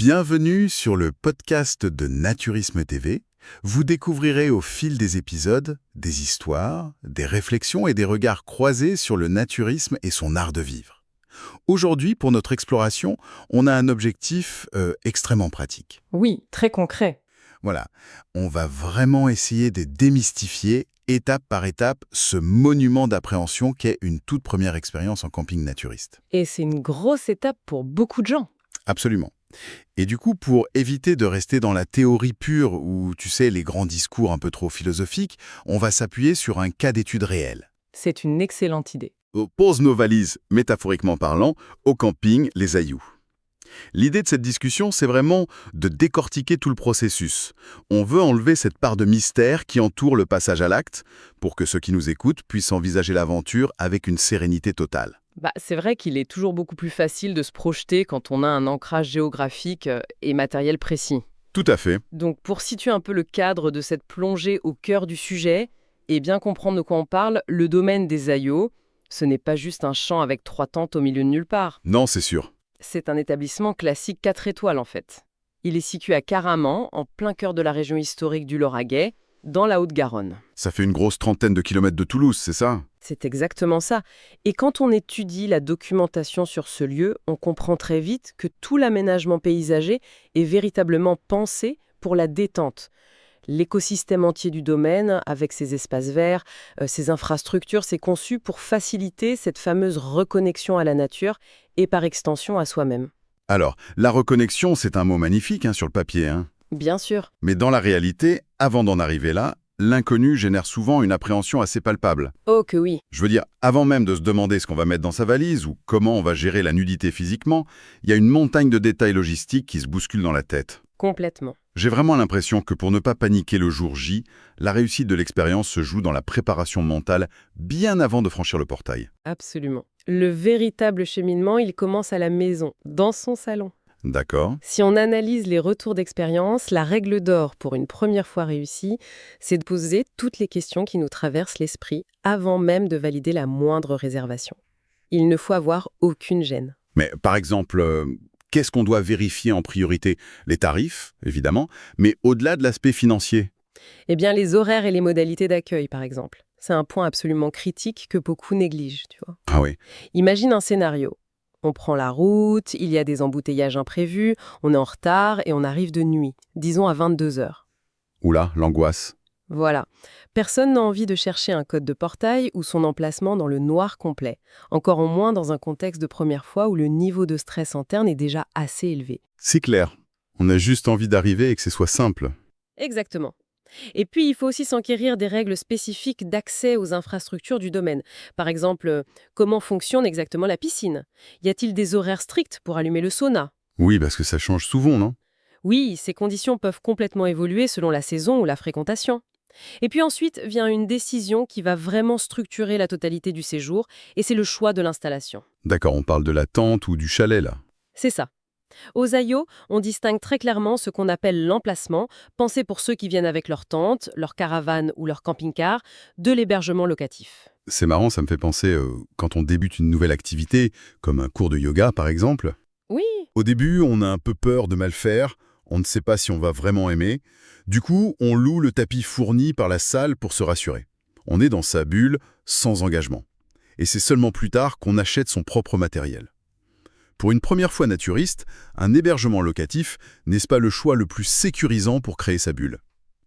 Bienvenue sur le podcast de Naturisme TV. Vous découvrirez au fil des épisodes des histoires, des réflexions et des regards croisés sur le naturisme et son art de vivre. Aujourd'hui, pour notre exploration, on a un objectif extrêmement pratique. Oui, très concret. Voilà, on va vraiment essayer de démystifier, étape par étape, ce monument d'appréhension qu'est une toute première expérience en camping naturiste. Et c'est une grosse étape pour beaucoup de gens. Absolument. Et du coup, pour éviter de rester dans la théorie pure ou, tu sais, les grands discours un peu trop philosophiques, on va s'appuyer sur un cas d'étude réel. C'est une excellente idée. On pose nos valises, métaphoriquement parlant, au camping Les Ailloux. L'idée de cette discussion, c'est vraiment de décortiquer tout le processus. On veut enlever cette part de mystère qui entoure le passage à l'acte pour que ceux qui nous écoutent puissent envisager l'aventure avec une sérénité totale. C'est vrai qu'il est toujours beaucoup plus facile de se projeter quand on a un ancrage géographique et matériel précis. Tout à fait. Donc pour situer un peu le cadre de cette plongée au cœur du sujet et bien comprendre de quoi on parle, le domaine des Ailloux, ce n'est pas juste un champ avec 3 tentes au milieu de nulle part. Non, c'est sûr. C'est un établissement classique 4 étoiles en fait. Il est situé à Caraman, en plein cœur de la région historique du Lauragais, dans la Haute-Garonne. Ça fait une grosse trentaine de kilomètres de Toulouse, c'est ça? C'est exactement ça. Et quand on étudie la documentation sur ce lieu, on comprend très vite que tout l'aménagement paysager est véritablement pensé pour la détente. L'écosystème entier du domaine, avec ses espaces verts, ses infrastructures, c'est conçu pour faciliter cette fameuse reconnexion à la nature et par extension à soi-même. Alors, la reconnexion, c'est un mot magnifique sur le papier. Bien sûr. Mais dans la réalité, avant d'en arriver là, l'inconnu génère souvent une appréhension assez palpable. Oh que oui. Je veux dire, avant même de se demander ce qu'on va mettre dans sa valise ou comment on va gérer la nudité physiquement, il y a une montagne de détails logistiques qui se bousculent dans la tête. Complètement. J'ai vraiment l'impression que pour ne pas paniquer le jour J, la réussite de l'expérience se joue dans la préparation mentale bien avant de franchir le portail. Absolument. Le véritable cheminement, il commence à la maison, dans son salon. D'accord. Si on analyse les retours d'expérience, la règle d'or pour une première fois réussie, c'est de poser toutes les questions qui nous traversent l'esprit avant même de valider la moindre réservation. Il ne faut avoir aucune gêne. Mais par exemple, qu'est-ce qu'on doit vérifier en priorité? Les tarifs, évidemment, mais au-delà de l'aspect financier. Eh bien, les horaires et les modalités d'accueil, par exemple. C'est un point absolument critique que beaucoup négligent, tu vois. Ah oui. Imagine un scénario. On prend la route, il y a des embouteillages imprévus, on est en retard et on arrive de nuit, disons à 22 heures. Oula, l'angoisse. Voilà. Personne n'a envie de chercher un code de portail ou son emplacement dans le noir complet, encore en moins dans un contexte de première fois où le niveau de stress interne est déjà assez élevé. C'est clair. On a juste envie d'arriver et que ce soit simple. Exactement. Et puis, il faut aussi s'enquérir des règles spécifiques d'accès aux infrastructures du domaine. Par exemple, comment fonctionne exactement la piscine? Y a-t-il des horaires stricts pour allumer le sauna? Oui, parce que ça change souvent, non? Oui, ces conditions peuvent complètement évoluer selon la saison ou la fréquentation. Et puis ensuite vient une décision qui va vraiment structurer la totalité du séjour, et c'est le choix de l'installation. D'accord, on parle de la tente ou du chalet, là. C'est ça. Aux Ailloux, on distingue très clairement ce qu'on appelle l'emplacement, pensé pour ceux qui viennent avec leur tente, leur caravane ou leur camping-car, de l'hébergement locatif. C'est marrant, ça me fait penser quand on débute une nouvelle activité, comme un cours de yoga par exemple. Oui, Au début, on a un peu peur de mal faire, on ne sait pas si on va vraiment aimer. Du coup, on loue le tapis fourni par la salle pour se rassurer. On est dans sa bulle, sans engagement. Et c'est seulement plus tard qu'on achète son propre matériel. Pour une première fois naturiste, un hébergement locatif n'est-ce pas le choix le plus sécurisant pour créer sa bulle?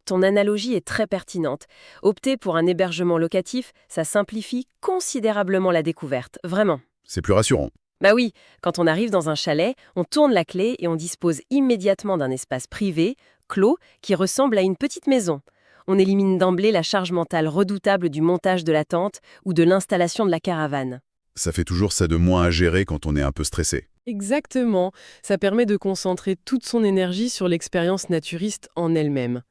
ton analogie est très pertinente. Opter pour un hébergement locatif, ça simplifie considérablement la découverte, vraiment. C'est plus rassurant. Bah oui, quand on arrive dans un chalet, on tourne la clé et on dispose immédiatement d'un espace privé, clos, qui ressemble à une petite maison. On élimine d'emblée la charge mentale redoutable du montage de la tente ou de l'installation de la caravane. Ça fait toujours ça de moins à gérer quand on est un peu stressé. Exactement, ça permet de concentrer toute son énergie sur l'expérience naturiste en elle-même.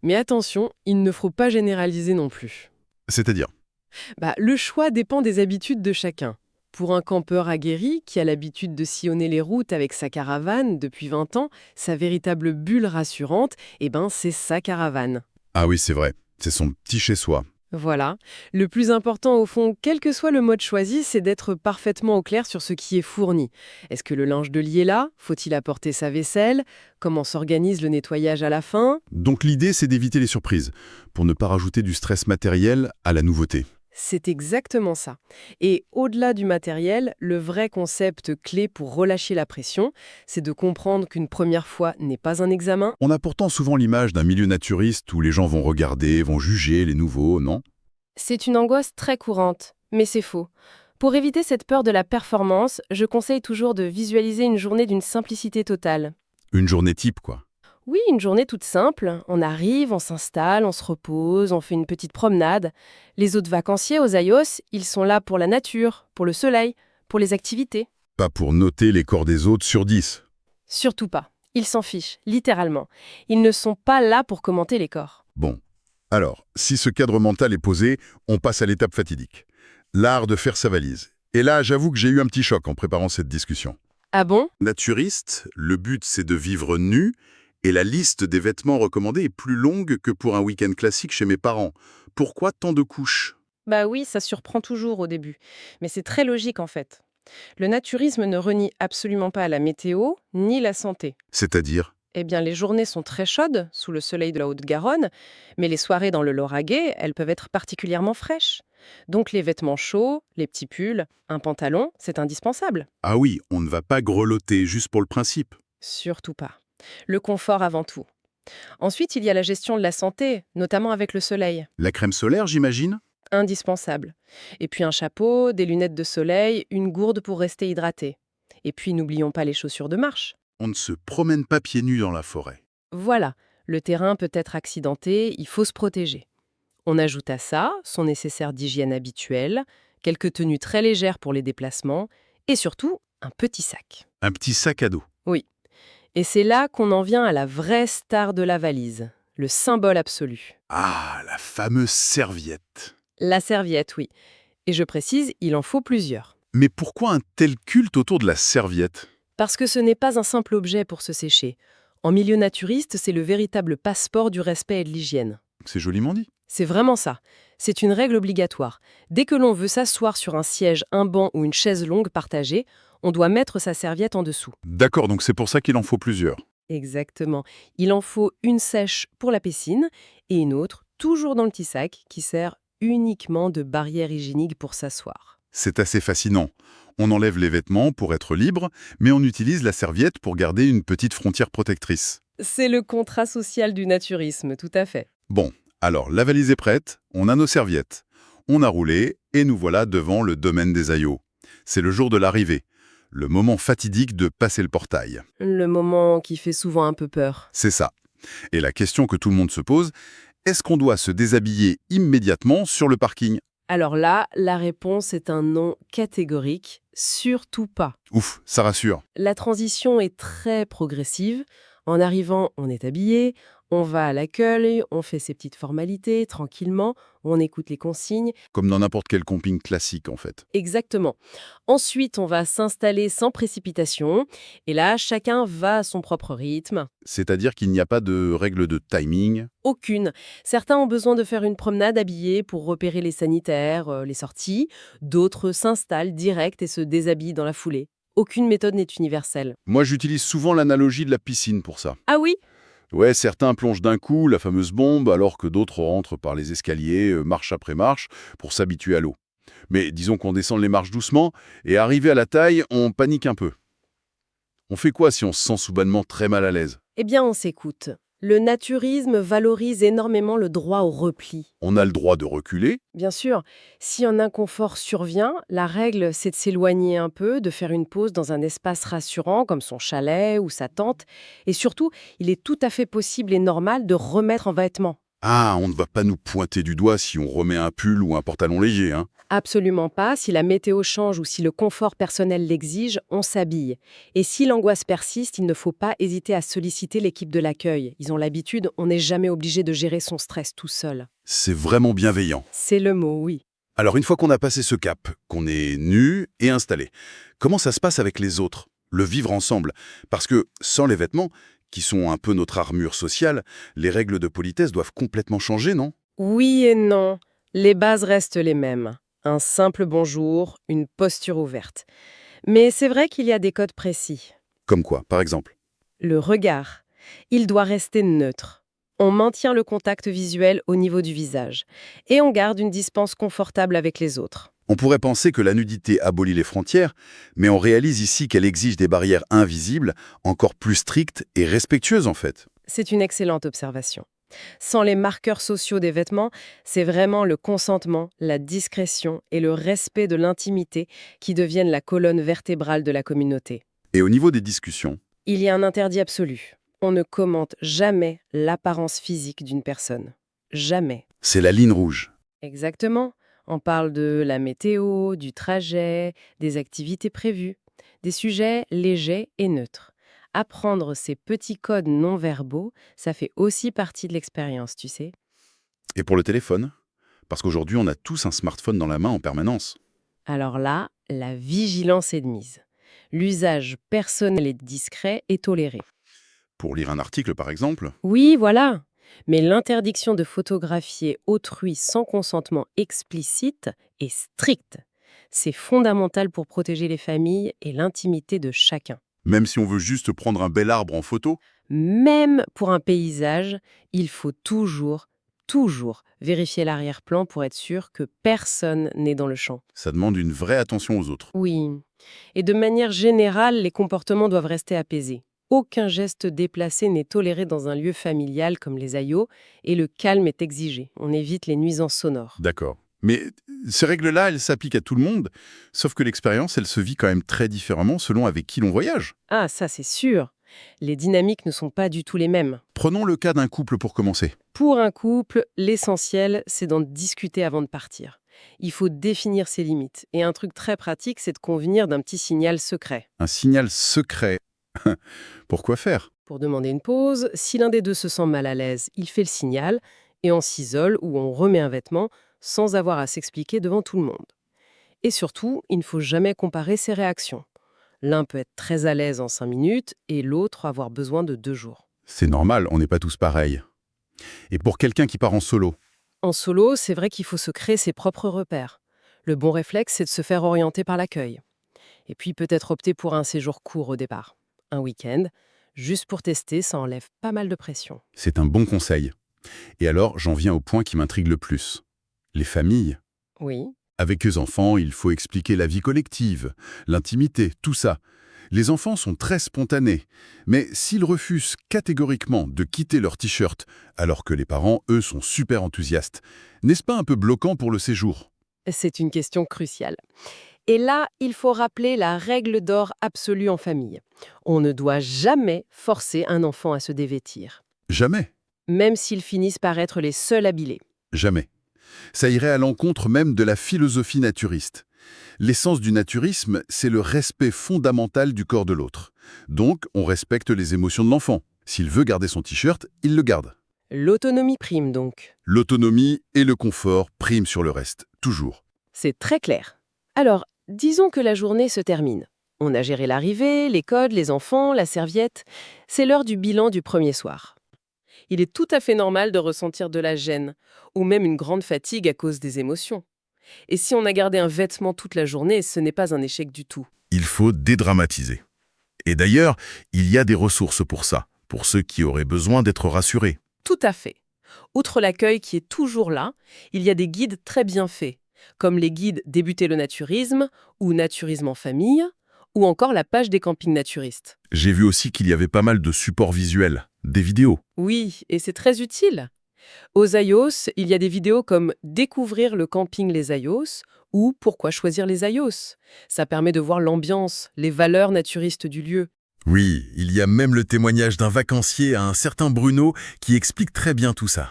Mais attention, il ne faut pas généraliser non plus. C'est-à-dire? Le choix dépend des habitudes de chacun. Pour un campeur aguerri qui a l'habitude de sillonner les routes avec sa caravane depuis 20 ans, sa véritable bulle rassurante, c'est sa caravane. Ah oui, c'est vrai. C'est son petit chez-soi. Voilà. Le plus important, au fond, quel que soit le mode choisi, c'est d'être parfaitement au clair sur ce qui est fourni. Est-ce que le linge de lit est là? Faut-il apporter sa vaisselle? Comment s'organise le nettoyage à la fin? Donc l'idée, c'est d'éviter les surprises, pour ne pas rajouter du stress matériel à la nouveauté. C'est exactement ça. Et au-delà du matériel, le vrai concept clé pour relâcher la pression, c'est de comprendre qu'une première fois n'est pas un examen. On a pourtant souvent l'image d'un milieu naturiste où les gens vont regarder, vont juger les nouveaux, non? C'est une angoisse très courante, mais c'est faux. Pour éviter cette peur de la performance, je conseille toujours de visualiser une journée d'une simplicité totale. Une journée type, quoi. Oui, une journée toute simple. On arrive, on s'installe, on se repose, on fait une petite promenade. Les autres vacanciers aux Ayos, ils sont là pour la nature, pour le soleil, pour les activités. Pas pour noter les corps des autres sur 10. Surtout pas. Ils s'en fichent, littéralement. Ils ne sont pas là pour commenter les corps. Bon. Alors, si ce cadre mental est posé, on passe à l'étape fatidique. L'art de faire sa valise. Et là, j'avoue que j'ai eu un petit choc en préparant cette discussion. Ah bon? Naturiste, le but c'est de vivre nu, et la liste des vêtements recommandés est plus longue que pour un week-end classique chez mes parents. Pourquoi tant de couches? Bah oui, ça surprend toujours au début. Mais c'est très logique en fait. Le naturisme ne renie absolument pas la météo ni la santé. C'est-à-dire? Eh bien, les journées sont très chaudes sous le soleil de la Haute-Garonne, mais les soirées dans le Lauragais, elles peuvent être particulièrement fraîches. Donc les vêtements chauds, les petits pulls, un pantalon, c'est indispensable. Ah oui, on ne va pas grelotter juste pour le principe. Surtout pas. Le confort avant tout. Ensuite, il y a la gestion de la santé, notamment avec le soleil. La crème solaire, j'imagine? Indispensable. Et puis un chapeau, des lunettes de soleil, une gourde pour rester hydraté. Et puis n'oublions pas les chaussures de marche. On ne se promène pas pieds nus dans la forêt. Voilà, le terrain peut être accidenté, il faut se protéger. On ajoute à ça son nécessaire d'hygiène habituel, quelques tenues très légères pour les déplacements, et surtout un petit sac. Un petit sac à dos. Oui. Et c'est là qu'on en vient à la vraie star de la valise, le symbole absolu. Ah, la fameuse serviette. La serviette, oui. Et je précise, il en faut plusieurs. Mais pourquoi un tel culte autour de la serviette? Parce que ce n'est pas un simple objet pour se sécher. En milieu naturiste, c'est le véritable passeport du respect et de l'hygiène. C'est joliment dit. C'est vraiment ça. C'est une règle obligatoire. Dès que l'on veut s'asseoir sur un siège, un banc ou une chaise longue partagée, on doit mettre sa serviette en dessous. D'accord, donc c'est pour ça qu'il en faut plusieurs. Exactement. Il en faut une sèche pour la piscine et une autre, toujours dans le petit sac, qui sert uniquement de barrière hygiénique pour s'asseoir. C'est assez fascinant. On enlève les vêtements pour être libre, mais on utilise la serviette pour garder une petite frontière protectrice. C'est le contrat social du naturisme, tout à fait. Bon, alors la valise est prête, on a nos serviettes. On a roulé et nous voilà devant le domaine des Ayos. C'est le jour de l'arrivée, le moment fatidique de passer le portail. Le moment qui fait souvent un peu peur. C'est ça. Et la question que tout le monde se pose, est-ce qu'on doit se déshabiller immédiatement sur le parking? Alors là, la réponse est un non catégorique, surtout pas. Ouf, ça rassure. La transition est très progressive. En arrivant, on est habillé, on va à l'accueil, on fait ses petites formalités tranquillement, on écoute les consignes. Comme dans n'importe quel camping classique en fait. Exactement. Ensuite, on va s'installer sans précipitation. Et là, chacun va à son propre rythme. C'est-à-dire qu'il n'y a pas de règle de timing. Aucune. Certains ont besoin de faire une promenade habillée pour repérer les sanitaires, les sorties. D'autres s'installent direct et se déshabillent dans la foulée. Aucune méthode n'est universelle. Moi j'utilise souvent l'analogie de la piscine pour ça. Ah oui? Ouais, certains plongent d'un coup, la fameuse bombe, alors que d'autres rentrent par les escaliers, marche après marche, pour s'habituer à l'eau. Mais disons qu'on descend les marches doucement, et arrivé à la taille, on panique un peu. On fait quoi si on se sent soudainement très mal à l'aise? Eh bien, on s'écoute. Le naturisme valorise énormément le droit au repli. On a le droit de reculer. Bien sûr, si un inconfort survient, la règle, c'est de s'éloigner un peu, de faire une pause dans un espace rassurant comme son chalet ou sa tente. Et surtout, il est tout à fait possible et normal de remettre en vêtements. Ah, on ne va pas nous pointer du doigt si on remet un pull ou un pantalon léger, hein. Absolument pas. Si la météo change ou si le confort personnel l'exige, on s'habille. Et si l'angoisse persiste, il ne faut pas hésiter à solliciter l'équipe de l'accueil. Ils ont l'habitude, on n'est jamais obligé de gérer son stress tout seul. C'est vraiment bienveillant. C'est le mot, oui. Alors une fois qu'on a passé ce cap, qu'on est nu et installé, comment ça se passe avec les autres? Le vivre ensemble? Parce que sans les vêtements, qui sont un peu notre armure sociale, les règles de politesse doivent complètement changer, non? Oui et non. Les bases restent les mêmes. Un simple bonjour, une posture ouverte. Mais c'est vrai qu'il y a des codes précis. Comme quoi, par exemple? Le regard, il doit rester neutre. On maintient le contact visuel au niveau du visage. Et on garde une distance confortable avec les autres. On pourrait penser que la nudité abolit les frontières, mais on réalise ici qu'elle exige des barrières invisibles, encore plus strictes et respectueuses en fait. C'est une excellente observation. Sans les marqueurs sociaux des vêtements, c'est vraiment le consentement, la discrétion et le respect de l'intimité qui deviennent la colonne vertébrale de la communauté. Et au niveau des discussions, Il y a un interdit absolu. On ne commente jamais l'apparence physique d'une personne. Jamais. c'est la ligne rouge. Exactement. On parle de la météo, du trajet, des activités prévues, des sujets légers et neutres. Apprendre ces petits codes non verbaux, ça fait aussi partie de l'expérience, tu sais. Et pour le téléphone? Parce qu'aujourd'hui, on a tous un smartphone dans la main en permanence. Alors là, la vigilance est de mise. L'usage personnel et discret est toléré. Pour lire un article, par exemple, Oui, voilà. Mais l'interdiction de photographier autrui sans consentement explicite est stricte. C'est fondamental pour protéger les familles et l'intimité de chacun. même si on veut juste prendre un bel arbre en photo, Même pour un paysage, il faut toujours vérifier l'arrière-plan pour être sûr que personne n'est dans le champ. ça demande une vraie attention aux autres. Oui. Et de manière générale, les comportements doivent rester apaisés. Aucun geste déplacé n'est toléré dans un lieu familial comme les aïeux et le calme est exigé. On évite les nuisances sonores. D'accord. Mais ces règles-là, elles s'appliquent à tout le monde, sauf que l'expérience, elle se vit quand même très différemment selon avec qui l'on voyage. Ah, ça c'est sûr. Les dynamiques ne sont pas du tout les mêmes. Prenons le cas d'un couple pour commencer. Pour un couple, l'essentiel, c'est d'en discuter avant de partir. Il faut définir ses limites. Et un truc très pratique, c'est de convenir d'un petit signal secret. Un signal secret. Pourquoi faire? Pour demander une pause, si l'un des deux se sent mal à l'aise, il fait le signal et on s'isole ou on remet un vêtement sans avoir à s'expliquer devant tout le monde. Et surtout, il ne faut jamais comparer ses réactions. L'un peut être très à l'aise en 5 minutes et l'autre avoir besoin de 2 jours. C'est normal, on n'est pas tous pareils. Et pour quelqu'un qui part en solo, En solo, c'est vrai qu'il faut se créer ses propres repères. Le bon réflexe, c'est de se faire orienter par l'accueil. Et puis peut-être opter pour un séjour court au départ. Un week-end, juste pour tester, ça enlève pas mal de pression. c'est un bon conseil. Et alors, j'en viens au point qui m'intrigue le plus. Les familles. Oui, Avec les enfants, il faut expliquer la vie collective, l'intimité, tout ça. Les enfants sont très spontanés, mais s'ils refusent catégoriquement de quitter leur t-shirt, alors que les parents, eux, sont super enthousiastes, n'est-ce pas un peu bloquant pour le séjour? c'est une question cruciale. Et là, il faut rappeler la règle d'or absolue en famille. On ne doit jamais forcer un enfant à se dévêtir, Jamais, même s'ils finissent par être les seuls habilés. jamais. Ça irait à l'encontre même de la philosophie naturiste. L'essence du naturisme, c'est le respect fondamental du corps de l'autre. Donc, on respecte les émotions de l'enfant. S'il veut garder son t-shirt, il le garde. L'autonomie prime donc. L'autonomie et le confort priment sur le reste, toujours. C'est très clair. Alors, disons que la journée se termine. On a géré l'arrivée, les codes, les enfants, la serviette. C'est l'heure du bilan du premier soir. Il est tout à fait normal de ressentir de la gêne, ou même une grande fatigue à cause des émotions. Et si on a gardé un vêtement toute la journée, ce n'est pas un échec du tout. Il faut dédramatiser. Et d'ailleurs, il y a des ressources pour ça, pour ceux qui auraient besoin d'être rassurés. Tout à fait. Outre l'accueil qui est toujours là, il y a des guides très bien faits, comme les guides Débuter le naturisme ou Naturisme en famille, ou encore la page des campings naturistes. J'ai vu aussi qu'il y avait pas mal de supports visuels, des vidéos. Oui, et c'est très utile. Aux Ayos, il y a des vidéos comme Découvrir le camping Les Ayos ou Pourquoi choisir les Ayos. Ça permet de voir l'ambiance, les valeurs naturistes du lieu. Oui, il y a même le témoignage d'un vacancier à un certain Bruno qui explique très bien tout ça.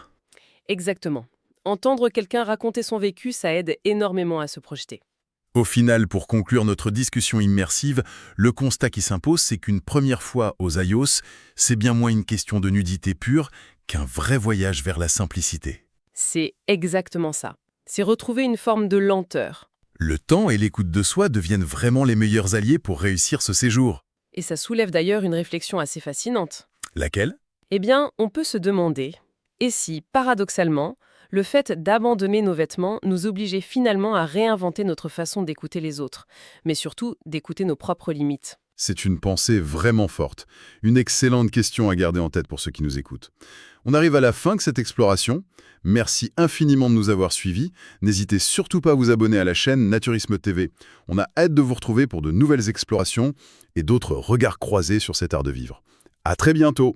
Exactement. Entendre quelqu'un raconter son vécu, ça aide énormément à se projeter. Au final, pour conclure notre discussion immersive, le constat qui s'impose, c'est qu'une première fois aux Ayos, c'est bien moins une question de nudité pure qu'un vrai voyage vers la simplicité. C'est exactement ça. C'est retrouver une forme de lenteur. Le temps et l'écoute de soi deviennent vraiment les meilleurs alliés pour réussir ce séjour. Et ça soulève d'ailleurs une réflexion assez fascinante. Laquelle? Eh bien, on peut se demander, et si, paradoxalement, Le fait d'abandonner nos vêtements nous obligeait finalement à réinventer notre façon d'écouter les autres, mais surtout d'écouter nos propres limites. C'est une pensée vraiment forte. Une excellente question à garder en tête pour ceux qui nous écoutent. On arrive à la fin de cette exploration. Merci infiniment de nous avoir suivis. N'hésitez surtout pas à vous abonner à la chaîne Naturisme TV. On a hâte de vous retrouver pour de nouvelles explorations et d'autres regards croisés sur cet art de vivre. À très bientôt!